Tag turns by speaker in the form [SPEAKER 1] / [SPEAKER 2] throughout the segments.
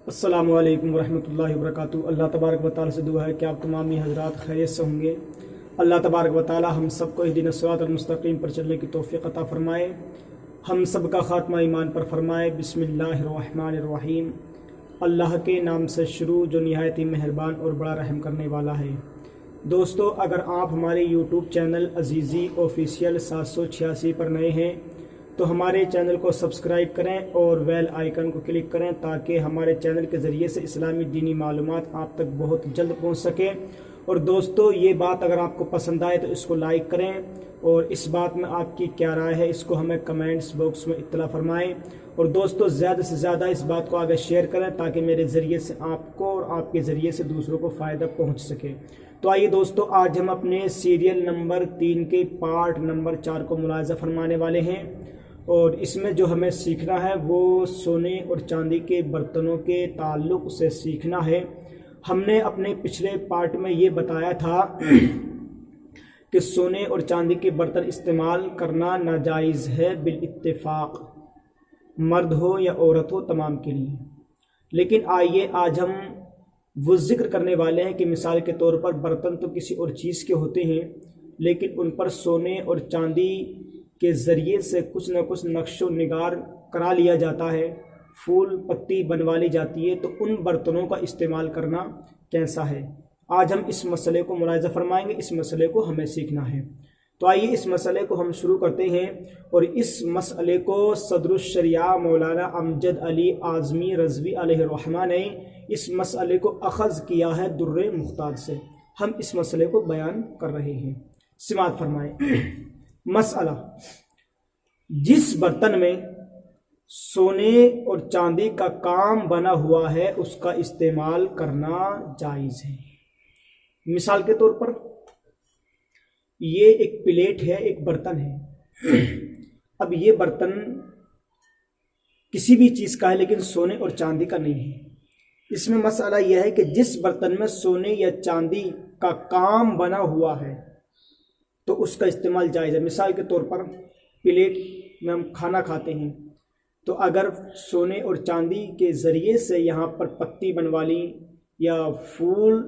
[SPEAKER 1] अस्सलामु अलैकुम वरहमतुल्लाहि वबरकातुहू। अल्लाह तबारक व तआला से दुआ है कि आप तमाम हज़रात खैरियत से होंगे। अल्लाह तबारक व तआला हम सबको इहदिना सिरातल मुस्तकीम पर चलने की तौफ़ीक़ अता फ़रमाए, हम सब का ख़ात्मा ईमान पर फ़रमाए। बिस्मिल्लाहिर्रहमानिर्रहीम। अल्लाह के नाम से शुरू जो निहायत ही मेहरबान और बड़ा रहम करने वाला है। दोस्तों, अगर आप हमारे यूट्यूब चैनल अजीज़ी ऑफिशियल 786 पर नए हैं तो हमारे चैनल को सब्सक्राइब करें और बेल आइकन को क्लिक करें ताकि हमारे चैनल के ज़रिए से इस्लामी दीनी मालूमात आप तक बहुत जल्द पहुंच सके। और दोस्तों, ये बात अगर आपको पसंद आए तो इसको लाइक करें और इस बात में आपकी क्या राय है इसको हमें कमेंट्स बॉक्स में इत्तला फरमाएं। और दोस्तों, ज़्यादा से ज़्यादा इस बात को आगे शेयर करें ताकि मेरे ज़रिए से आपको और आपके ज़रिए से दूसरों को फ़ायदा पहुँच सके। तो आइए दोस्तों, आज हम अपने सीरियल नंबर 3 के पार्ट नंबर 4 को मुलाहिज़ा फरमाने वाले हैं। और इसमें जो हमें सीखना है वो सोने और चांदी के बर्तनों के ताल्लुक़ से सीखना है। हमने अपने पिछले पार्ट में ये बताया था कि सोने और चांदी के बर्तन इस्तेमाल करना नाजायज़ है बिल इत्तेफाक, मर्द हो या औरत हो तमाम के लिए। लेकिन आइए आज हम वो ज़िक्र करने वाले हैं कि मिसाल के तौर पर बर्तन तो किसी और चीज़ के होते हैं लेकिन उन पर सोने और चांदी के ज़रिए से कुछ न कुछ नक्शो निगार करा लिया जाता है, फूल पत्ती बनवा ली जाती है। तो उन बर्तनों का इस्तेमाल करना कैसा है, आज हम इस मसले को मुलाहिज़ा फरमाएंगे। इस मसले को हमें सीखना है। तो आइए इस मसले को हम शुरू करते हैं। और इस मसले को सदरुश शरिया मौलाना अमजद अली आज़मी रज़वी अलैहिर्रहमा ने इस मसले को अख़ज़ किया है दुर्रे मुख्तार से। हम इस मसले को बयान कर रहे हैं। सिमात फरमाएँ। मसला, जिस बर्तन में सोने और चांदी का काम बना हुआ है उसका इस्तेमाल करना जायज़ है। मिसाल के तौर पर ये एक प्लेट है, एक बर्तन है। अब ये बर्तन किसी भी चीज़ का है लेकिन सोने और चांदी का नहीं है। इसमें मसला यह है कि जिस बर्तन में सोने या चांदी का काम बना हुआ है तो उसका इस्तेमाल जायज़ है। मिसाल के तौर पर प्लेट में हम खाना खाते हैं तो अगर सोने और चांदी के ज़रिए से यहाँ पर पत्ती बनवा ली या फूल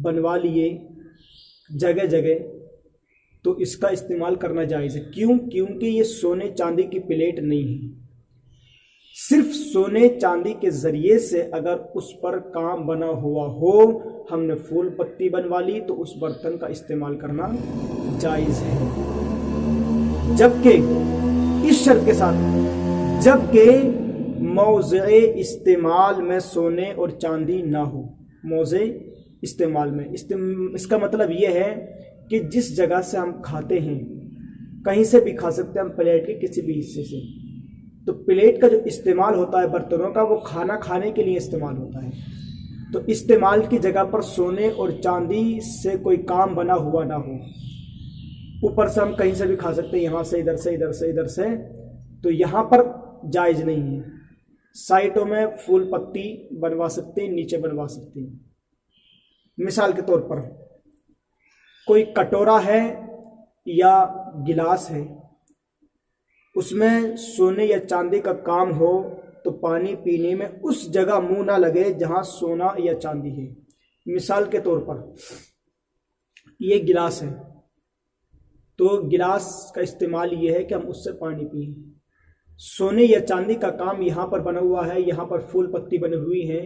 [SPEAKER 1] बनवा लिए जगह जगह तो इसका इस्तेमाल करना जायज़ है। क्यों? क्योंकि ये सोने चांदी की प्लेट नहीं है। सिर्फ सोने चांदी के ज़रिए से अगर उस पर काम बना हुआ हो, हमने फूल पत्ती बनवा ली तो उस बर्तन का इस्तेमाल करना जायज़ है। जबकि इस शर्त के साथ जबकि मौज़े इस्तेमाल में सोने और चांदी ना हो। मौज़े इस्तेमाल में इसका मतलब ये है कि जिस जगह से हम खाते हैं कहीं से भी खा सकते हैं हम, प्लेट के किसी भी हिस्से से। तो प्लेट का जो इस्तेमाल होता है बर्तनों का वो खाना खाने के लिए इस्तेमाल होता है। तो इस्तेमाल की जगह पर सोने और चांदी से कोई काम बना हुआ ना हो। ऊपर से हम कहीं से भी खा सकते हैं, यहाँ से इधर से इधर से इधर से, तो यहाँ पर जायज़ नहीं है। साइटों में फूल पत्ती बनवा सकते हैं, नीचे बनवा सकते हैं। मिसाल के तौर पर कोई कटोरा है या गिलास है, उसमें सोने या चांदी का काम हो तो पानी पीने में उस जगह मुंह ना लगे जहां सोना या चांदी है। मिसाल के तौर पर ये गिलास है तो गिलास का इस्तेमाल ये है कि हम उससे पानी पिए। सोने या चांदी का काम यहाँ पर बना हुआ है, यहाँ पर फूल पत्ती बनी हुई है,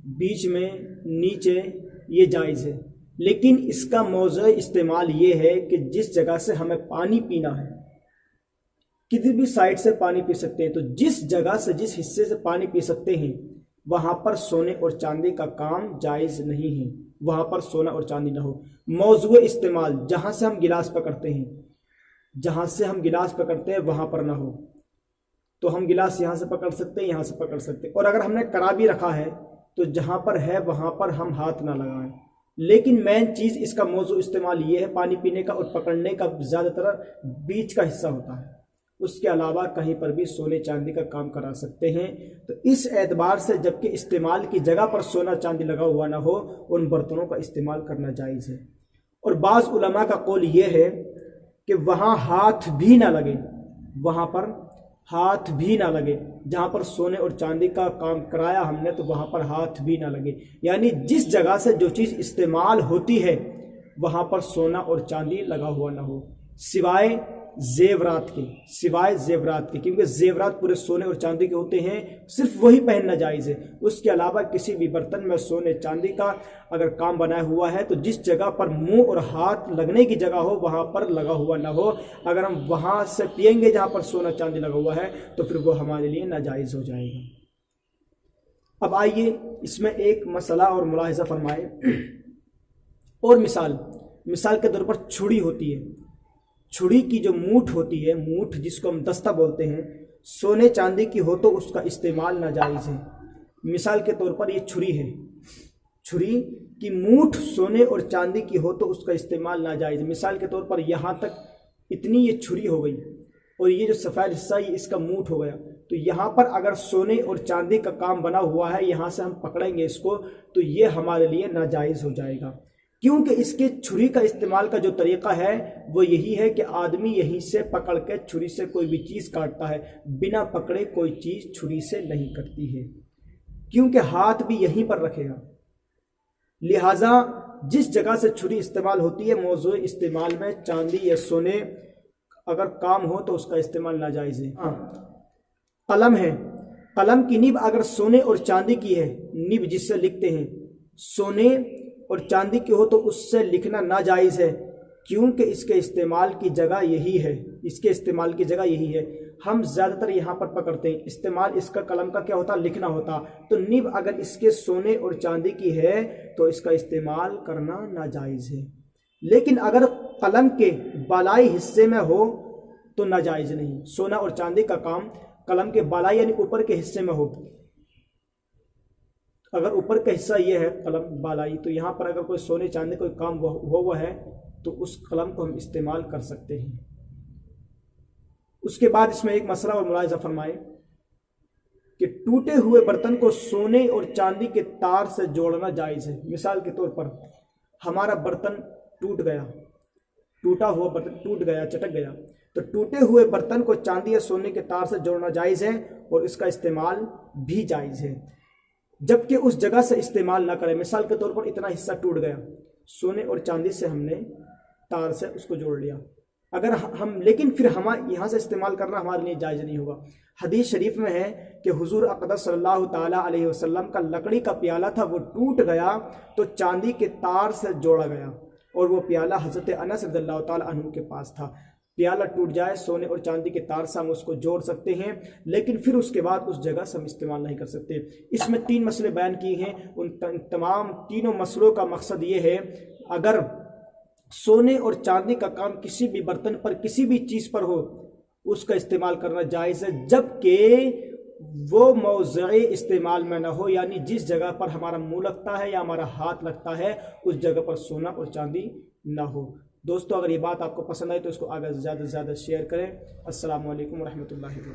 [SPEAKER 1] बीच में नीचे, ये जायज़ है। लेकिन इसका मौज़ू इस्तेमाल ये है कि जिस जगह से हमें पानी पीना है, किसी भी साइड से पानी पी सकते हैं, तो जिस जगह से जिस हिस्से से पानी पी सकते हैं वहाँ पर सोने और चांदी का काम जायज़ नहीं है। वहाँ पर सोना और चांदी ना हो। मौज़ू इस्तेमाल जहाँ से हम गिलास पकड़ते हैं, जहाँ से हम गिलास पकड़ते हैं वहाँ पर ना हो। तो हम गिलास यहाँ से पकड़ सकते हैं, यहाँ से पकड़ सकते हैं। और अगर हमने करा भी रखा है तो जहाँ पर है वहाँ पर हम हाथ ना लगाएं। लेकिन मेन चीज़ इसका मौज़ू इस्तेमाल ये है पानी पीने का और पकड़ने का ज़्यादातर बीच का हिस्सा होता है। उसके अलावा कहीं पर भी सोने चांदी का काम करा सकते हैं। तो इस एतबार से जबकि इस्तेमाल की जगह पर सोना चांदी लगा हुआ ना हो, उन बर्तनों का इस्तेमाल करना जायज़ है। और बाज़ उलमा का कौल ये है कि वहाँ हाथ भी ना लगे, वहाँ पर ہاتھ بھی نہ لگے۔ جہاں پر سونے اور چاندی کا کام کرایا ہم نے تو وہاں پر ہاتھ بھی نہ لگے، یعنی جس جگہ سے جو چیز استعمال ہوتی ہے وہاں پر سونا اور چاندی لگا ہوا نہ ہو، سوائے زیورات کے، کیونکہ زیورات پورے سونے اور چاندی کے ہوتے ہیں، صرف وہی پہننا جائز ہے۔ اس کے علاوہ کسی بھی برتن میں سونے چاندی کا اگر کام بنایا ہوا ہے تو جس جگہ پر منہ اور ہاتھ لگنے کی جگہ ہو وہاں پر لگا ہوا نہ ہو۔ اگر ہم وہاں سے پئیں گے جہاں پر سونا چاندی لگا ہوا ہے تو پھر وہ ہمارے لیے ناجائز ہو جائے گا۔ اب آئیے اس میں ایک مسئلہ اور ملاحظہ فرمائے، اور مثال کے طور پر چھڑی ہوتی ہے، چھڑی کی جو موٹھ ہوتی ہے، موٹھ جس کو ہم دستہ بولتے ہیں، سونے چاندی کی ہو تو اس کا استعمال ناجائز ہے۔ مثال کے طور پر یہ چھری ہے، چھری کی موٹھ سونے اور چاندی کی ہو تو اس کا استعمال ناجائز ہے۔ مثال کے طور پر یہاں تک اتنی یہ چھری ہو گئی اور یہ جو سفید حصہ یہ اس کا موٹھ ہو گیا، تو یہاں پر اگر سونے اور چاندی کا کام بنا ہوا ہے، یہاں سے ہم پکڑیں گے اس کو تو یہ ہمارے لیے ناجائز ہو جائے گا، کیونکہ اس کے چھری کا استعمال کا جو طریقہ ہے وہ یہی ہے کہ آدمی یہیں سے پکڑ کے چھری سے کوئی بھی چیز کاٹتا ہے، بنا پکڑے کوئی چیز چھری سے نہیں کٹتی ہے، کیونکہ ہاتھ بھی یہیں پر رکھے گا۔ لہٰذا جس جگہ سے چھری استعمال ہوتی ہے موضوع استعمال میں چاندی یا سونے اگر کام ہو تو اس کا استعمال ناجائز ہے۔ قلم ہے، قلم کی نب اگر سونے اور چاندی کی ہے، نب جس سے لکھتے ہیں سونے اور چاندی کی ہو تو اس سے لکھنا ناجائز ہے، کیونکہ اس کے استعمال کی جگہ یہی ہے، ہم زیادہ تر یہاں پر پکڑتے ہیں، استعمال اس کا قلم کا کیا ہوتا، لکھنا ہوتا، تو نب اگر اس کے سونے اور چاندی کی ہے تو اس کا استعمال کرنا ناجائز ہے، لیکن اگر قلم کے بالائی حصے میں ہو تو ناجائز نہیں۔ سونا اور چاندی کا کام قلم کے بالائی یعنی اوپر کے حصے میں ہو، اگر اوپر کا حصہ یہ ہے قلم بالائی، تو یہاں پر اگر کوئی سونے چاندی کوئی کام ہوا ہے تو اس قلم کو ہم استعمال کر سکتے ہیں۔ اس کے بعد اس میں ایک مسئلہ اور ملاحظہ فرمائے کہ ٹوٹے ہوئے برتن کو سونے اور چاندی کے تار سے جوڑنا جائز ہے۔ مثال کے طور پر ہمارا برتن ٹوٹا ہوا برتن ٹوٹ گیا، چٹک گیا، تو ٹوٹے ہوئے برتن کو چاندی یا سونے کے تار سے جوڑنا جائز ہے اور اس کا استعمال بھی جائز ہے، جبکہ اس جگہ سے استعمال نہ کریں۔ مثال کے طور پر اتنا حصہ ٹوٹ گیا، سونے اور چاندی سے ہم نے تار سے اس کو جوڑ لیا، لیکن پھر یہاں سے استعمال کرنا ہمارے لیے جائز نہیں ہوگا۔ حدیث شریف میں ہے کہ حضور اقدس صلی اللہ تعالیٰ علیہ وسلم کا لکڑی کا پیالہ تھا، وہ ٹوٹ گیا تو چاندی کے تار سے جوڑا گیا، اور وہ پیالہ حضرت انس رضی اللہ تعالیٰ عنہ کے پاس تھا۔ پیالہ ٹوٹ جائے سونے اور چاندی کے تار سے ہم اس کو جوڑ سکتے ہیں، لیکن پھر اس کے بعد اس جگہ سے ہم استعمال نہیں کر سکتے۔ اس میں 3 مسئلے بیان کیے ہیں، ان تمام تینوں مسئلوں کا مقصد یہ ہے اگر سونے اور چاندی کا کام کسی بھی برتن پر کسی بھی چیز پر ہو اس کا استعمال کرنا جائز ہے، جبکہ وہ موضع استعمال میں نہ ہو، یعنی جس جگہ پر ہمارا منہ لگتا ہے یا ہمارا ہاتھ لگتا ہے اس جگہ پر سونا اور چاندی نہ ہو۔ دوستو اگر یہ بات آپ کو پسند آئی تو اس کو آگے زیادہ سے زیادہ شیئر کریں۔ السلام علیکم ورحمۃ اللہ وبرکاتہ۔